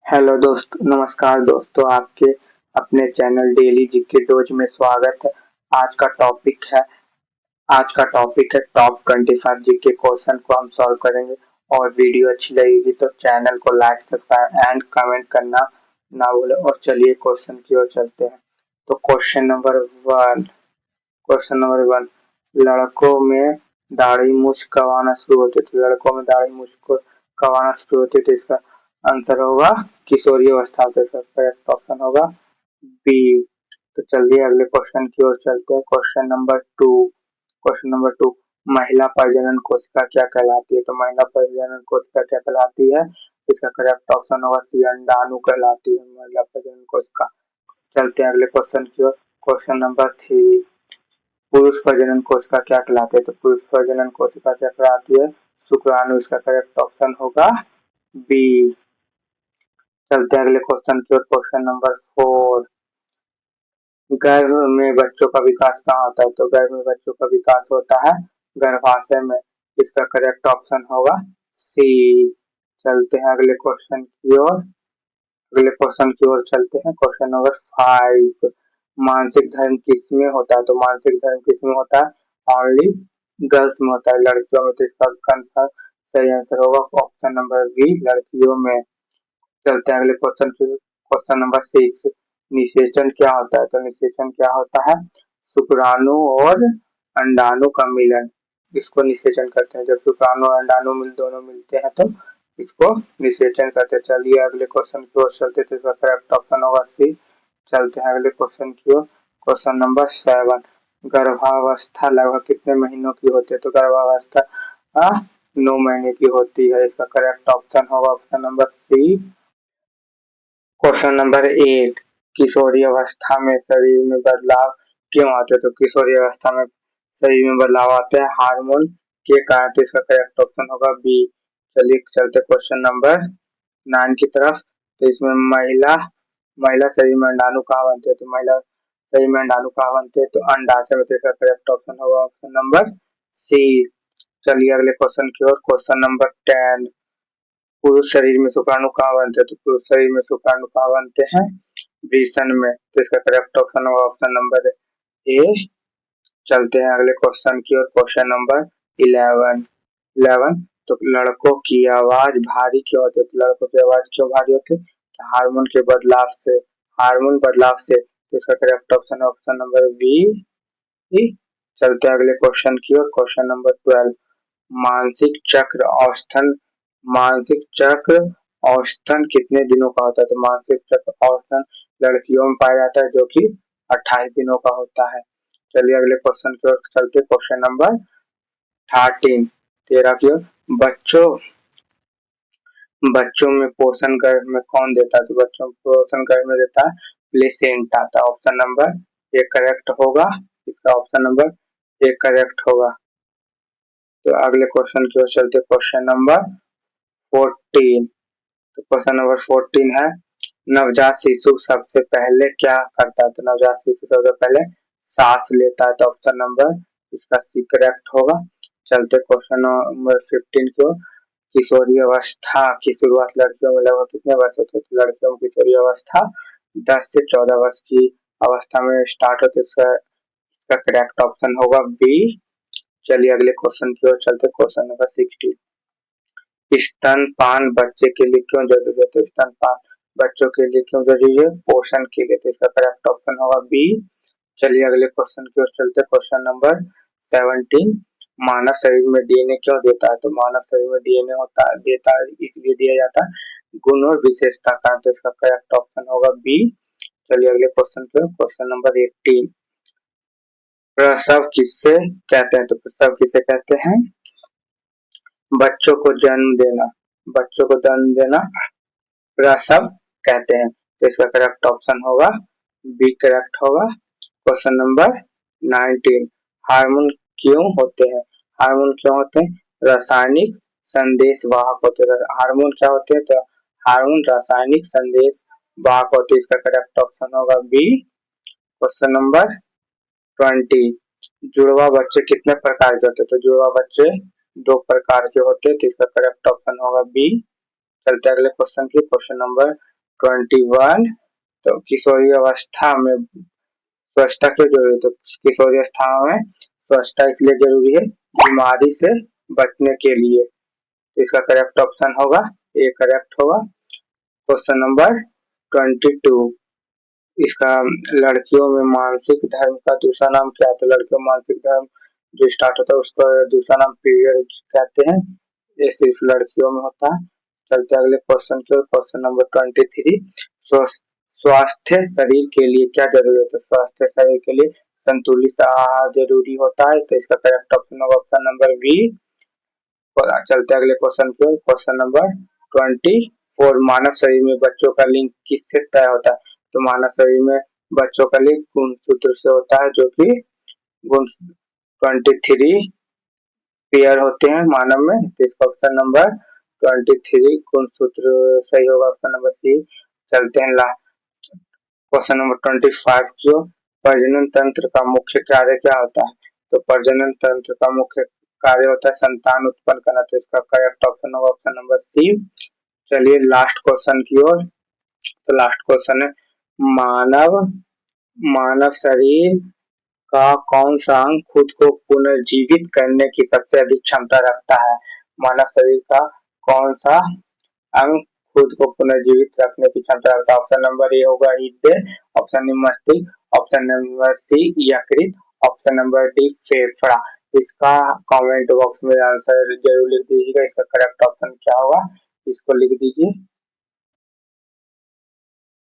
Hello दोस्त नमस्कार दोस्तों, आपके अपने चैनल डेली जीके डोज में स्वागत है। आज का टॉपिक है आज का टॉपिक है टॉप 25 जीके क्वेश्चन को हम सॉल्व करेंगे। और वीडियो अच्छी लगेगी तो चैनल को लाइक सब्सक्राइब एंड कमेंट करना ना भूलें। और चलिए क्वेश्चन की ओर चलते हैं। तो क्वेश्चन नंबर 1 लड़कों में दाढ़ी मूछ कब आना शुरू होती है। तो लड़कों में दाढ़ी मूछ को कब आना शुरू होती है, तो इसका आंसर होगा किशोरी अवस्था। तो इसका करेक्ट ऑप्शन होगा बी। तो चलिए अगले क्वेश्चन की ओर चलते हैं। क्वेश्चन नंबर 2 महिला प्रजनन कोशिका क्या कहलाती है। तो महिला प्रजनन कोशिका क्या कहलाती है, इसका करेक्ट ऑप्शन होगा सी, अंडाणु कहलाती है महिला प्रजनन कोशिका। चलते हैं अगले क्वेश्चन की ओर। क्वेश्चन नंबर 3 पुरुष प्रजनन कोशिका क्या कहलाती है। तो पुरुष प्रजनन कोशिका क्या कहलाती है, शुक्राणु। इसका करेक्ट ऑप्शन होगा बी। चलते हैं अगले क्वेश्चन की ओर। क्वेश्चन नंबर 4 गर्भ में बच्चों का विकास कहाँ होता है। तो गर्भ में बच्चों का विकास होता है गर्भाशय में। इसका करेक्ट ऑप्शन होगा सी। चलते हैं अगले क्वेश्चन की ओर चलते हैं। क्वेश्चन नंबर 5 मानसिक धर्म किसमें होता है। तो मानसिक धर्म किसमें होता है, ओनली गर्ल्स में होता है, लड़कियों में। तो इसका कन्फर्म सही आंसर होगा ऑप्शन नंबर बी, लड़कियों में। चलते हैं अगले क्वेश्चन नंबर 6 निषेचन क्या होता है। तो निषेचन क्या होता है, शुक्राणु और अंडाणु का मिलन, इसको निषेचन करते हैं। जब शुक्राणु और अंडाणु दोनों मिलते हैं तो इसको निषेचन करते हैं। चलिए अगले क्वेश्चन की ओर चलते हैं। तो इसका करेक्ट ऑप्शन होगा सी। चलते हैं अगले क्वेश्चन की ओर। क्वेश्चन नंबर 7 गर्भावस्था लगभग कितने महीनों की होती है। तो गर्भावस्था 9 महीने की होती है। इसका करेक्ट ऑप्शन होगा option number C. Question number 8 किशोरी अवस्था में शरीर में बदलाव क्यों आते हैं। तो किशोरी अवस्था में शरीर में बदलाव आते हैं हार्मोन के कारण। तो इसका करेक्ट ऑप्शन होगा बी। चलिए चलते क्वेश्चन नंबर 9 की तरफ। तो इसमें महिला महिला शरीर में अंडाणु कहाँ बनते हैं। तो महिला शरीर में अंडाणु कहाँ बनते हैं, तो अंडाशय में। तो इसका करेक्ट ऑप्शन होगा ऑप्शन नंबर सी। चलिए अगले क्वेश्चन की ओर। क्वेश्चन नंबर 10 पुरुष शरीर में शुक्राणु कहाँ बनते हैं। तो पुरुष शरीर में शुक्राणु कहाँ बनते हैं, वृषण में। तो इसका करेक्ट ऑप्शन होगा ऑप्शन नंबर ए। चलते हैं अगले क्वेश्चन की ओर। क्वेश्चन नंबर 11 तो लड़कों की आवाज भारी क्यों होती है। तो लड़कों की आवाज क्यों भारी होती है, तो हार्मोन बदलाव से। तो इसका करेक्ट ऑप्शन है ऑप्शन नंबर बी। चलते हैं अगले क्वेश्चन की ओर। क्वेश्चन नंबर 12 मानसिक चक्र औसतन मानसिक चक्र औसतन कितने दिनों का होता है। तो मानसिक चक्र औसतन लड़कियों में पाया जाता है, जो कि 28 दिनों का होता है। चलिए अगले क्वेश्चन की ओर चलते। क्वेश्चन नंबर 13 की ओर। बच्चों बच्चों में पोषण गर्भ में कौन देता है। तो बच्चों में पोषण गर्भ में देता है प्लेसेंटा। तो ऑप्शन नंबर 1 करेक्ट होगा। इसका ऑप्शन नंबर 1 करेक्ट होगा। तो अगले क्वेश्चन की ओर चलते। क्वेश्चन नंबर 14 तो क्वेश्चन नंबर 14 है नवजात शिशु सबसे पहले क्या करता है। तो नवजात शिशु सबसे पहले सांस लेता है। तो ऑप्शन नंबर इसका सी करेक्ट होगा। चलते क्वेश्चन नंबर 15 की ओर। किशोरी अवस्था की शुरुआत लड़कियों में लगभग कितने वर्ष होते हैं। तो लड़कियों में किशोरी अवस्था 10 से 14 वर्ष की अवस्था में स्टार्ट होती है। इसका करेक्ट ऑप्शन होगा बी। चलिए अगले क्वेश्चन की ओर चलते। क्वेश्चन नंबर 16 स्तनपान बच्चे के लिए क्यों जरूरी है। तो स्तनपान बच्चों के लिए क्यों जरूरी है, पोषण के लिए। तो इसका करेक्ट ऑप्शन होगा बी। चलिए अगले क्वेश्चन की ओर चलते। क्वेश्चन नंबर 17 मानव शरीर में डीएनए क्यों देता है। तो मानव शरीर में डीएनए देता है इसलिए दिया जाता है गुण और विशेषता का। तो इसका करेक्ट ऑप्शन होगा बी। चलिए अगले क्वेश्चन की ओर। क्वेश्चन नंबर 18 प्रसव किससे कहते हैं। तो प्रसव किसे कहते हैं, बच्चों को जन्म देना। बच्चों को जन्म देना प्रसव कहते हैं। तो इसका करेक्ट ऑप्शन होगा बी करेक्ट होगा। क्वेश्चन नंबर 19 हार्मोन क्यों होते हैं। हार्मोन क्यों होते हैं, रासायनिक संदेश वाहक होते हैं। हार्मोन क्या होते हैं, तो हार्मोन रासायनिक संदेश वाहक होते हैं। इसका करेक्ट ऑप्शन होगा बी। क्वेश्चन नंबर 20 जुड़वा बच्चे कितने प्रकार के होते हैं। तो जुड़वा बच्चे 2 प्रकार के होते हैं। तो इसका करेक्ट ऑप्शन होगा बी। चलते अगले क्वेश्चन की। 21। तो किशोरी अवस्था में स्वच्छता क्यों जरूरी है? तो किशोरी अवस्था में स्वच्छता इसलिए जरूरी है बीमारी से बचने के लिए। तो इसका करेक्ट ऑप्शन होगा ए करेक्ट होगा। क्वेश्चन नंबर 22, इसका लड़कियों में मानसिक धर्म का दूसरा नाम क्या है? तो लड़कियों में मानसिक धर्म जो स्टार्ट होता है उसका दूसरा नाम पीरियड कहते हैं। ये सिर्फ लड़कियों में होता है। चलते अगले क्वेश्चन की ओर। क्वेश्चन नंबर 23, स्वास्थ्य शरीर के लिए क्या जरूरी है? तो स्वास्थ्य शरीर के लिए संतुलित आहार जरूरी होता है। तो इसका करेक्ट ऑप्शन होगा ऑप्शन नंबर बी। चलते अगले क्वेश्चन की ओर। क्वेश्चन नंबर 24, मानव शरीर में बच्चों का लिंग किससे तय होता है? तो मानव शरीर में बच्चों का लिंग गुणसूत्र से होता है, जो कि गुण 23 पेयर होते हैं मानव में। तो इसका ऑप्शन नंबर 23 गुणसूत्र सही होगा, ऑप्शन नंबर सी। चलते हैं क्वेश्चन नंबर 25 की ओर। प्रजनन तंत्र का मुख्य कार्य क्या होता है? तो प्रजनन तंत्र का मुख्य कार्य होता है संतान उत्पन्न करना। तो इसका करेक्ट ऑप्शन होगा ऑप्शन नंबर सी। चलिए लास्ट क्वेश्चन की ओर। तो लास्ट क्वेश्चन है मानव मानव शरीर का कौन सा अंग खुद को पुनर्जीवित करने की सबसे अधिक क्षमता रखता है? मानव शरीर का कौन सा अंग खुद को पुनर्जीवित रखने की क्षमता रखता है? ऑप्शन नंबर ए होगा हृदय, ऑप्शन नंबर मस्तिष्क, ऑप्शन नंबर सी यकृत, ऑप्शन नंबर डी फेफड़ा। इसका कमेंट बॉक्स में आंसर जरूर लिख दीजिएगा। इसका करेक्ट ऑप्शन क्या होगा इसको लिख दीजिए।